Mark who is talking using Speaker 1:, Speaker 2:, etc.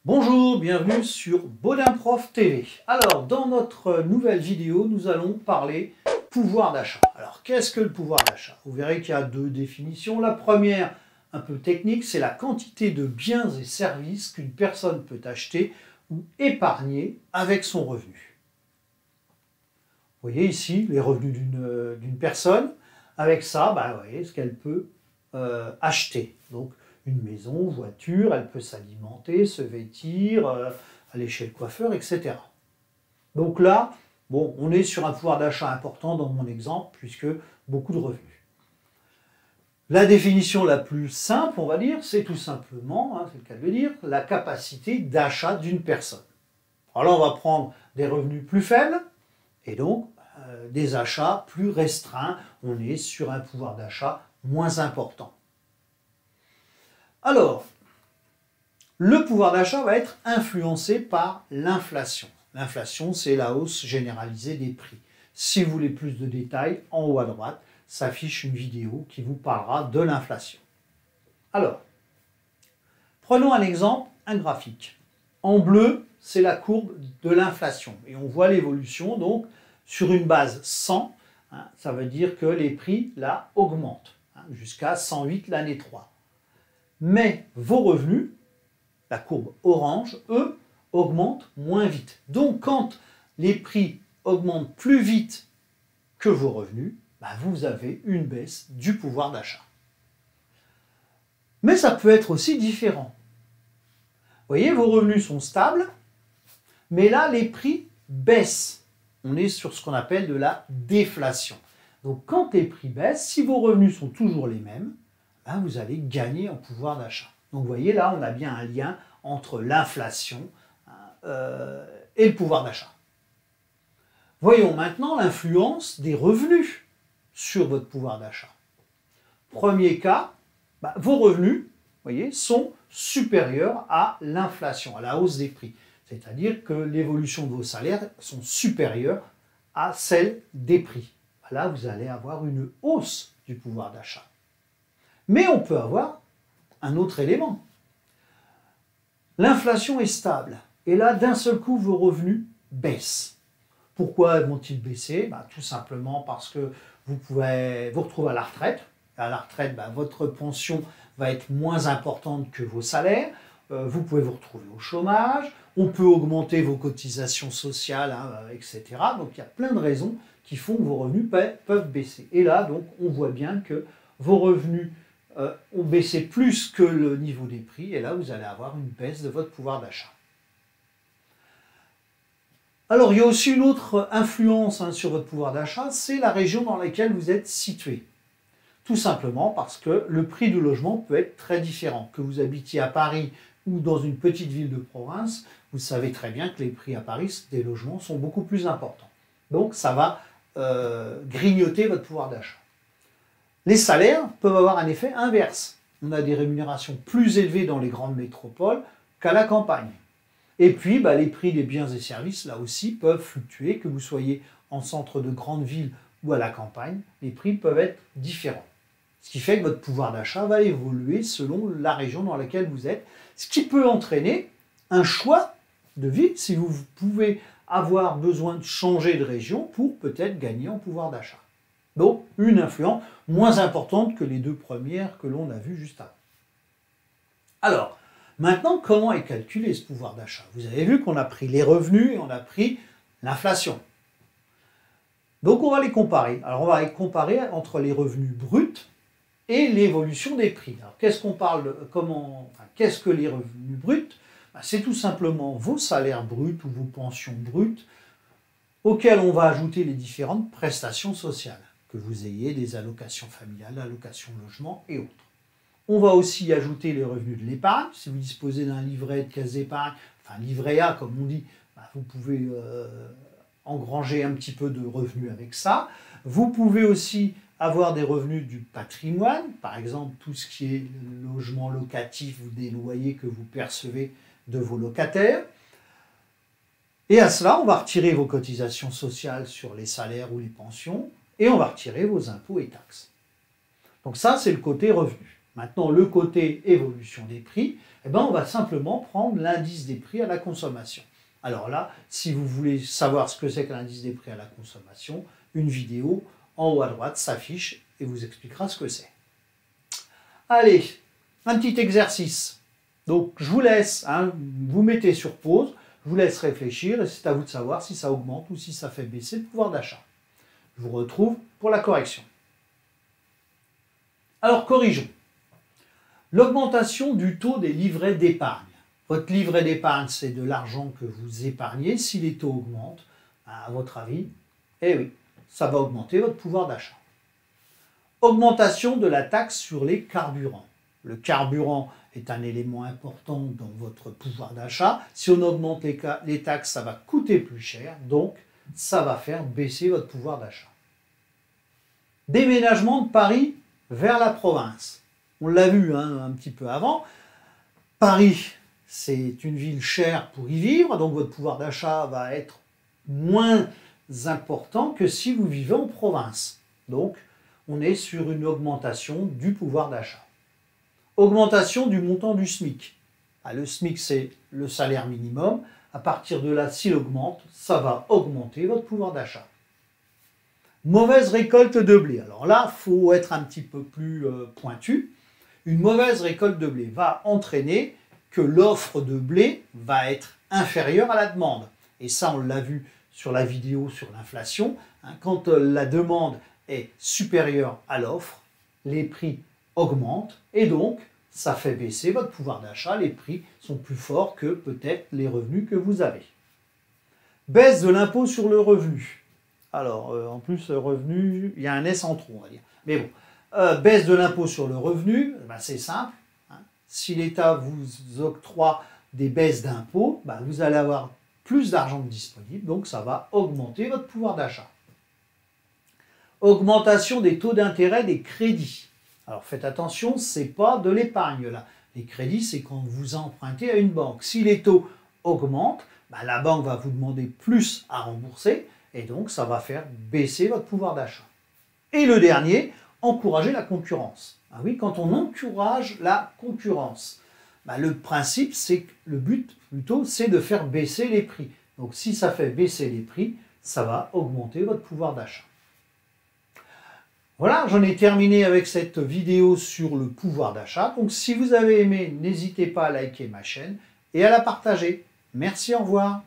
Speaker 1: Bonjour, bienvenue sur Baudin Prof TV. Alors, dans notre nouvelle vidéo, nous allons parler pouvoir d'achat. Alors, qu'est-ce que le pouvoir d'achat? Vous verrez qu'il y a deux définitions. La première, un peu technique, c'est la quantité de biens et services qu'une personne peut acheter ou épargner avec son revenu. Vous voyez ici les revenus d'une personne. Avec ça, vous voyez ce qu'elle peut acheter. Donc, une maison, voiture, elle peut s'alimenter, se vêtir, aller chez le coiffeur, etc. Donc là, bon, on est sur un pouvoir d'achat important dans mon exemple, puisque beaucoup de revenus. La définition la plus simple, on va dire, c'est tout simplement, c'est le cas de le dire, la capacité d'achat d'une personne. Alors là, on va prendre des revenus plus faibles, et donc des achats plus restreints. On est sur un pouvoir d'achat moins important. Alors, le pouvoir d'achat va être influencé par l'inflation. L'inflation, c'est la hausse généralisée des prix. Si vous voulez plus de détails, en haut à droite, s'affiche une vidéo qui vous parlera de l'inflation. Alors, prenons un exemple, un graphique. En bleu, c'est la courbe de l'inflation. Et on voit l'évolution, donc, sur une base 100, ça veut dire que les prix, là, augmentent, jusqu'à 108 l'année 3. Mais vos revenus, la courbe orange, eux, augmentent moins vite. Donc, quand les prix augmentent plus vite que vos revenus, vous avez une baisse du pouvoir d'achat. Mais ça peut être aussi différent. Vous voyez, vos revenus sont stables, mais là, les prix baissent. On est sur ce qu'on appelle de la déflation. Donc, quand les prix baissent, si vos revenus sont toujours les mêmes, vous allez gagner en pouvoir d'achat. Donc vous voyez là, on a bien un lien entre l'inflation et le pouvoir d'achat. Voyons maintenant l'influence des revenus sur votre pouvoir d'achat. Premier cas, vos revenus, voyez, sont supérieurs à l'inflation, à la hausse des prix. C'est-à-dire que l'évolution de vos salaires sont supérieures à celle des prix. Là, vous allez avoir une hausse du pouvoir d'achat. Mais on peut avoir un autre élément. L'inflation est stable. Et là, d'un seul coup, vos revenus baissent. Pourquoi vont-ils baisser? Tout simplement parce que vous pouvez vous retrouver à la retraite. À la retraite, votre pension va être moins importante que vos salaires. Vous pouvez vous retrouver au chômage. On peut augmenter vos cotisations sociales, etc. Donc, il y a plein de raisons qui font que vos revenus peuvent baisser. Et là, donc, on voit bien que vos revenus ont baissé plus que le niveau des prix, et là vous allez avoir une baisse de votre pouvoir d'achat. Alors il y a aussi une autre influence sur votre pouvoir d'achat, c'est la région dans laquelle vous êtes situé. Tout simplement parce que le prix du logement peut être très différent. Que vous habitiez à Paris ou dans une petite ville de province, vous savez très bien que les prix à Paris des logements sont beaucoup plus importants. Donc ça va grignoter votre pouvoir d'achat. Les salaires peuvent avoir un effet inverse. On a des rémunérations plus élevées dans les grandes métropoles qu'à la campagne. Et puis, les prix des biens et services, là aussi, peuvent fluctuer, que vous soyez en centre de grande ville ou à la campagne, les prix peuvent être différents. Ce qui fait que votre pouvoir d'achat va évoluer selon la région dans laquelle vous êtes, ce qui peut entraîner un choix de vie, si vous pouvez avoir besoin de changer de région pour peut-être gagner en pouvoir d'achat. Donc, une influence moins importante que les deux premières que l'on a vues juste avant. Alors, maintenant, comment est calculé ce pouvoir d'achat? Vous avez vu qu'on a pris les revenus et on a pris l'inflation. Donc, on va les comparer. Alors, on va les comparer entre les revenus bruts et l'évolution des prix. Alors, qu'est-ce qu'on parle qu'est-ce que les revenus bruts? C'est tout simplement vos salaires bruts ou vos pensions brutes auxquelles on va ajouter les différentes prestations sociales. Que vous ayez des allocations familiales, allocations logement et autres. On va aussi ajouter les revenus de l'épargne. Si vous disposez d'un livret de caisse d'épargne, livret A comme on dit, vous pouvez engranger un petit peu de revenus avec ça. Vous pouvez aussi avoir des revenus du patrimoine, par exemple tout ce qui est logement locatif ou des loyers que vous percevez de vos locataires. Et à cela, on va retirer vos cotisations sociales sur les salaires ou les pensions, et on va retirer vos impôts et taxes. Donc ça, c'est le côté revenu. Maintenant, le côté évolution des prix, eh ben, on va simplement prendre l'indice des prix à la consommation. Alors là, si vous voulez savoir ce que c'est que l'indice des prix à la consommation, une vidéo en haut à droite s'affiche et vous expliquera ce que c'est. Allez, un petit exercice. Donc je vous laisse, vous mettez sur pause, je vous laisse réfléchir et c'est à vous de savoir si ça augmente ou si ça fait baisser le pouvoir d'achat. Je vous retrouve pour la correction. Alors corrigeons. L'augmentation du taux des livrets d'épargne. Votre livret d'épargne, c'est de l'argent que vous épargnez. Si les taux augmentent, à votre avis, eh oui, ça va augmenter votre pouvoir d'achat. Augmentation de la taxe sur les carburants. Le carburant est un élément important dans votre pouvoir d'achat. Si on augmente les taxes, ça va coûter plus cher, donc ça va faire baisser votre pouvoir d'achat. Déménagement de Paris vers la province. On l'a vu un petit peu avant. Paris, c'est une ville chère pour y vivre, donc votre pouvoir d'achat va être moins important que si vous vivez en province. Donc, on est sur une augmentation du pouvoir d'achat. Augmentation du montant du SMIC. Le SMIC, c'est le salaire minimum. À partir de là, s'il augmente, ça va augmenter votre pouvoir d'achat. Mauvaise récolte de blé. Alors là, il faut être un petit peu plus pointu. Une mauvaise récolte de blé va entraîner que l'offre de blé va être inférieure à la demande. Et ça, on l'a vu sur la vidéo sur l'inflation. Quand la demande est supérieure à l'offre, les prix augmentent et donc ça fait baisser votre pouvoir d'achat. Les prix sont plus forts que peut-être les revenus que vous avez. Baisse de l'impôt sur le revenu. Alors, en plus, revenu, il y a un S en trop, on va dire. Mais bon, baisse de l'impôt sur le revenu, c'est simple. Si l'État vous octroie des baisses d'impôts, vous allez avoir plus d'argent disponible, donc ça va augmenter votre pouvoir d'achat. Augmentation des taux d'intérêt des crédits. Alors faites attention, ce n'est pas de l'épargne là. Les crédits, c'est quand vous empruntez à une banque. Si les taux augmentent, la banque va vous demander plus à rembourser et donc ça va faire baisser votre pouvoir d'achat. Et le dernier, encourager la concurrence. Oui, quand on encourage la concurrence, le principe, c'est que le but plutôt, c'est de faire baisser les prix. Donc si ça fait baisser les prix, ça va augmenter votre pouvoir d'achat. Voilà, j'en ai terminé avec cette vidéo sur le pouvoir d'achat. Donc si vous avez aimé, n'hésitez pas à liker ma chaîne et à la partager. Merci, au revoir.